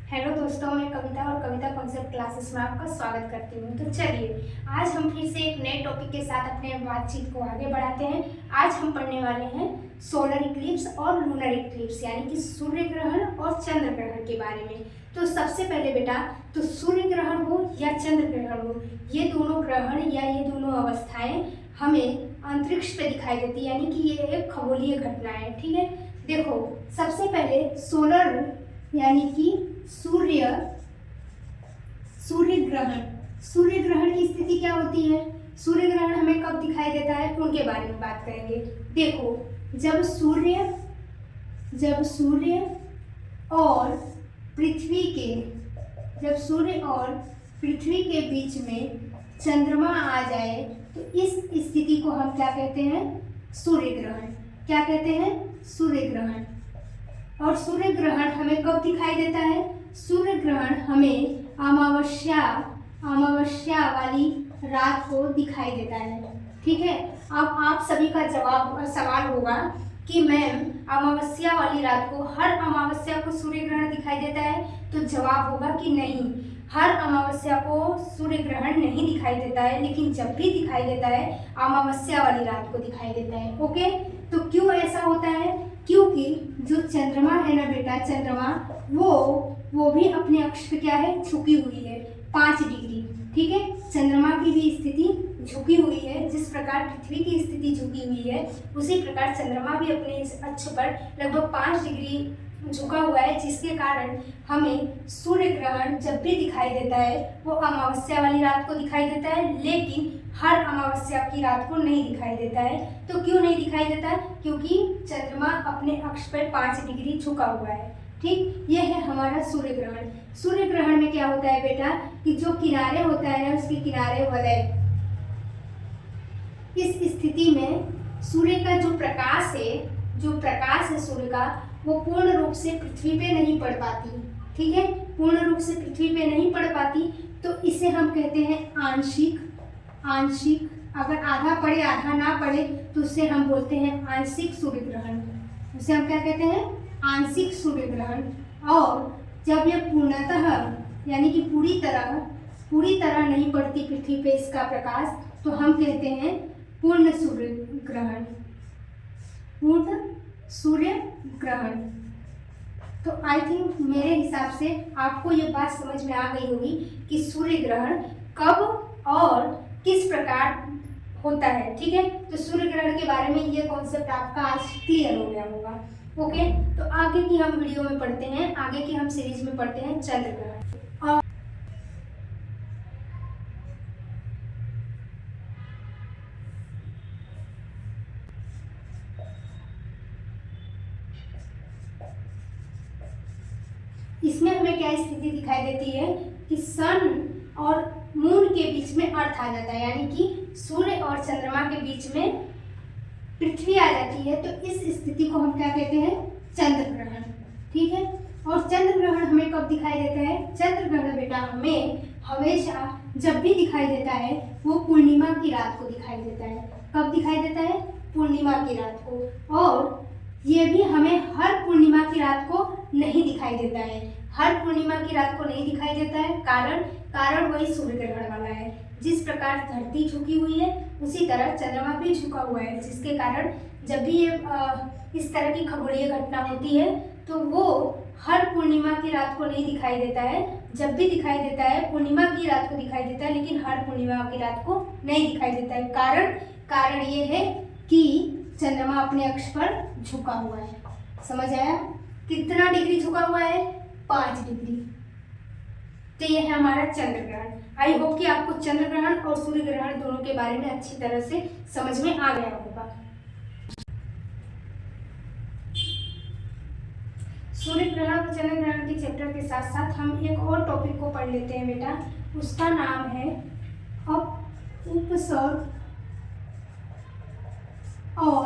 Hello दोस्तों, मैं कविता और कविता कॉन्सेप्ट क्लासेस में आपका स्वागत करती हूँ। तो चलिए आज हम फिर से एक नए टॉपिक के साथ अपने बातचीत को आगे बढ़ाते हैं। आज हम पढ़ने वाले हैं सोलर इक्लिप्स और लूनर इक्लिप्स यानी कि सूर्य ग्रहण और चंद्र ग्रहण के बारे में। तो सबसे पहले बेटा, तो सूर्य ग्रहण हो या चंद्र ग्रहण हो, ये दोनों ग्रहण या ये दोनों अवस्थाएं हमें अंतरिक्ष पे दिखाई देती है, यानी कि ये एक खगोलीय घटना है। ठीक है, देखो सबसे पहले सोलर यानी कि सूर्य ग्रहण की स्थिति क्या होती है। सूर्य ग्रहण हमें कब दिखाई देता है उनके बारे में बात करेंगे। देखो, जब सूर्य और पृथ्वी के बीच में चंद्रमा आ जाए तो इस स्थिति को हम क्या कहते हैं, सूर्य ग्रहण। क्या कहते हैं, सूर्य ग्रहण। और सूर्य ग्रहण हमें कब दिखाई देता है, सूर्य ग्रहण हमें अमावस्या वाली रात को दिखाई देता है। ठीक है, अब आप सभी का सवाल होगा कि मैम अमावस्या वाली रात को हर अमावस्या को सूर्य ग्रहण दिखाई देता है। तो जवाब होगा कि नहीं, हर अमावस्या को सूर्य ग्रहण नहीं दिखाई देता है, लेकिन जब भी दिखाई देता है अमावस्या वाली रात को दिखाई देता है। ओके, तो क्यों ऐसा होता है, क्योंकि जो चंद्रमा है ना बेटा, चंद्रमा वो भी अपने अक्ष पे क्या है, झुकी हुई है 5 डिग्री। ठीक है, चंद्रमा की भी स्थिति झुकी हुई है। जिस प्रकार पृथ्वी की स्थिति झुकी हुई है उसी प्रकार चंद्रमा भी अपने इस अक्ष पर लगभग 5 डिग्री झुका हुआ है, जिसके कारण हमें सूर्य ग्रहण जब भी दिखाई देता है वो अमावस्या वाली रात को दिखाई देता है, लेकिन हर अमावस्या की रात को नहीं दिखाई देता है। तो क्यों नहीं दिखाई देता है, क्योंकि चंद्रमा अपने अक्ष पर 5 डिग्री झुका हुआ है। ठीक, यह है हमारा सूर्य ग्रहण। सूर्य ग्रहण में क्या होता है बेटा, कि जो किनारे होता है ना, उसके किनारे वलय, इस स्थिति में सूर्य का जो प्रकाश है सूर्य का, वो पूर्ण रूप से पृथ्वी पे नहीं पड़ पाती। ठीक है, पूर्ण रूप से पृथ्वी पे नहीं पड़ पाती, तो इसे हम कहते हैं आंशिक। अगर आधा पड़े आधा ना पड़े तो उसे हम बोलते हैं आंशिक सूर्य ग्रहण। उसे हम क्या कहते हैं, आंशिक सूर्य ग्रहण। और जब यह पूर्णतः यानी कि पूरी तरह नहीं पड़ती पृथ्वी पे इसका प्रकाश, तो हम कहते हैं पूर्ण सूर्य ग्रहण। तो आई थिंक मेरे हिसाब से आपको ये बात समझ में आ गई होगी कि सूर्य ग्रहण कब और किस प्रकार होता है। ठीक है, तो सूर्य ग्रहण के बारे में ये कॉन्सेप्ट आपका आज क्लियर हो गया होगा। ओके, तो आगे की हम वीडियो में पढ़ते हैं, आगे की हम सीरीज में पढ़ते हैं चंद्र ग्रहण। और इसमें हमें क्या स्थिति दिखाई देती है कि सन और मून के बीच में अर्थ आ जाता है, यानी कि सूर्य और चंद्रमा के बीच में पृथ्वी आ जाती है। तो इस स्थिति को हम क्या कहते हैं, चंद्र ग्रहण। ठीक है, और चंद्र ग्रहण हमें कब दिखाई देता है, चंद्र ग्रहण बेटा हमें हमेशा जब भी दिखाई देता है वो पूर्णिमा की रात को दिखाई देता है। कब दिखाई देता है, पूर्णिमा की रात को। और ये भी हमें हर पूर्णिमा की रात को नहीं दिखाई देता है। हर पूर्णिमा की रात को नहीं दिखाई देता है, कारण वही सूर्य ग्रहण वाला है। जिस प्रकार धरती झुकी हुई है उसी तरह चंद्रमा भी झुका हुआ है, जिसके कारण जब भी ये इस तरह की खगोलीय घटना होती है तो वो हर पूर्णिमा की रात को नहीं दिखाई देता है। जब भी दिखाई देता है पूर्णिमा की रात को दिखाई देता है, लेकिन हर पूर्णिमा की रात को नहीं दिखाई देता है। कारण ये है कि चंद्रमा अपने अक्ष पर झुका हुआ है। समझ आया, कितना डिग्री झुका हुआ है, 5 डिग्री। तो ये है हमारा चंद्र ग्रहण। आई होप कि आपको चंद्र ग्रहण और सूर्य ग्रहण दोनों के बारे में अच्छी तरह से समझ में आ गया होगा। सूर्य ग्रहण और चंद्र ग्रहण के चैप्टर के साथ साथ हम एक और टॉपिक को पढ़ लेते हैं बेटा, उसका नाम है उपसर्ग और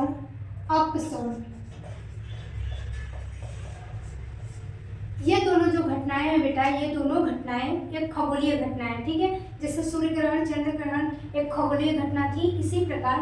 अपसर्ग। ये दोनों जो घटनाएं हैं बेटा, ये दोनों घटनाएं एक खगोलीय घटना है। ठीक है, जैसे सूर्य ग्रहण चंद्र ग्रहण एक खगोलीय घटना थी, इसी प्रकार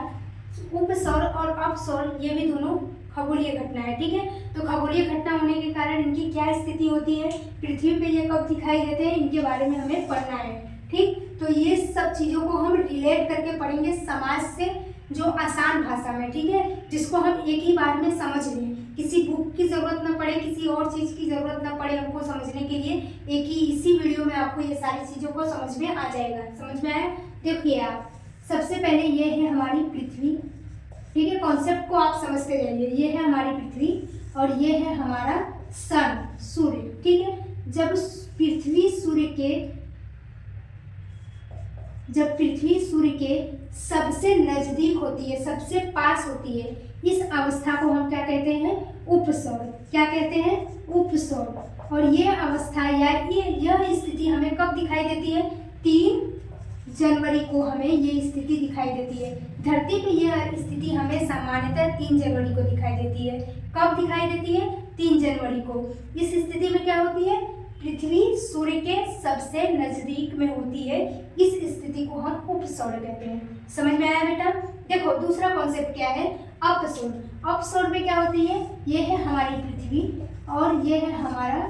उपसौर और अपसौर ये भी दोनों खगोलीय घटना है। ठीक है, तो खगोलीय घटना होने के कारण इनकी क्या स्थिति होती है, पृथ्वी पे ये कब दिखाई देते हैं, इनके बारे में हमें पढ़ना है। ठीक, तो ये सब चीज़ों को हम रिलेट करके पढ़ेंगे समाज से, जो आसान भाषा में, ठीक है, जिसको हम एक ही बार में समझ लें, किसी बुक की ज़रूरत ना पड़े, किसी और चीज़ की ज़रूरत ना पड़े हमको समझने के लिए। एक ही इसी वीडियो में आपको ये सारी चीज़ों को समझ में आ जाएगा। समझ में आया? देखिए आप, सबसे पहले ये है हमारी पृथ्वी। ठीक है, कॉन्सेप्ट को आप समझते जाइए। ये है हमारी पृथ्वी और ये है हमारा सन, सूर्य। ठीक है, जब पृथ्वी सूर्य के सबसे नजदीक होती है, सबसे पास होती है, इस अवस्था को हम क्या कहते हैं, उपसौर। क्या कहते हैं, उपसौर। और ये अवस्था या यह स्थिति हमें कब दिखाई देती है, 3 जनवरी को हमें ये स्थिति दिखाई देती है। धरती पे यह स्थिति हमें सामान्यतः 3 जनवरी को दिखाई देती है। कब दिखाई देती है, 3 जनवरी को। इस स्थिति में क्या होती है, पृथ्वी सूर्य के सबसे नजदीक में होती है। इस स्थिति को हम उपसौर कहते हैं। समझ में आया बेटा? देखो दूसरा कॉन्सेप्ट क्या है, अपसौर। अपसौर में क्या होती है, ये है हमारी पृथ्वी और ये है हमारा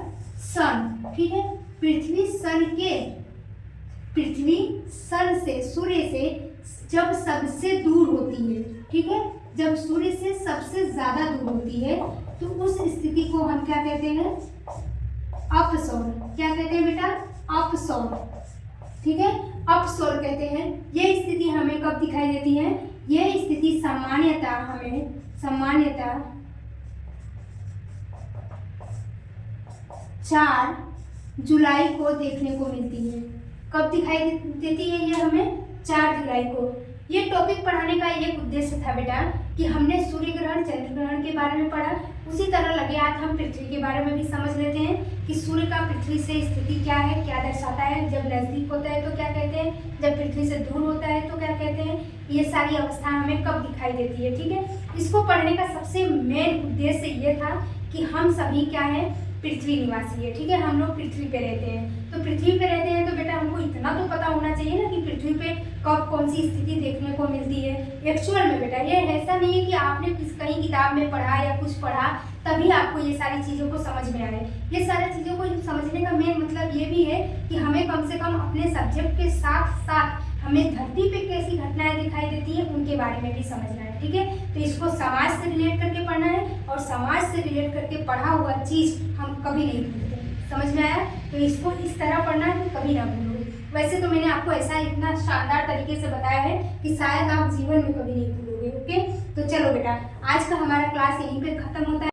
सन। ठीक है, पृथ्वी सन से, सूर्य से जब सबसे दूर होती है, ठीक है, जब सूर्य से सबसे ज्यादा दूर होती है, तो उस स्थिति को हम क्या कहते हैं, अपसौर। क्या कहते हैं बेटा, अपसौर। ठीक है, अपसौर कहते हैं। ये स्थिति हमें कब दिखाई देती है, यह स्थिति सामान्यतः 4 जुलाई को देखने को मिलती है। कब दिखाई देती है ये हमें, 4 जुलाई को। ये टॉपिक पढ़ाने का एक उद्देश्य था बेटा कि हमने सूर्य ग्रहण, चंद्र ग्रहण के बारे में पढ़ा, उसी तरह लगे हाथ हम पृथ्वी के बारे में भी समझ लेते हैं कि सूर्य का पृथ्वी से स्थिति क्या है, क्या दर्शाता है, जब नजदीक होता है तो क्या कहते हैं, जब पृथ्वी से दूर होता है तो क्या कहते हैं। ये सारी अवस्था हमें कब दिखाई देती है। ठीक है, इसको पढ़ने का सबसे मेन उद्देश्य ये था कि हम सभी क्या है, पृथ्वी निवासी है। ठीक है, हम लोग पृथ्वी पे रहते हैं, तो पृथ्वी पे रहते हैं तो बेटा हमको इतना तो पता होना चाहिए ना कि पृथ्वी पे कब कौन सी स्थिति देखने को मिलती है एक्चुअल में। बेटा ये ऐसा नहीं है कि आपने कहीं किताब में पढ़ा या कुछ पढ़ा तभी आपको ये सारी चीज़ों को समझ में आए। ये सारी चीज़ों को समझने का मेन मतलब ये भी है कि हमें कम से कम अपने सब्जेक्ट के साथ साथ हमें धरती पे कैसी घटनाएं दिखाई देती है उनके बारे में भी समझना है। ठीक है, तो इसको समाज से रिलेट करके पढ़ना है और समाज से रिलेट करके पढ़ा हुआ चीज़ हम कभी नहीं भूलते। समझ में आया? तो इसको इस तरह पढ़ना है कि कभी ना भूलो। वैसे तो मैंने आपको ऐसा इतना शानदार तरीके से बताया है कि शायद आप जीवन में कभी नहीं भूलोगे। ओके, तो चलो बेटा आज का हमारा क्लास यहीं पे खत्म होता है।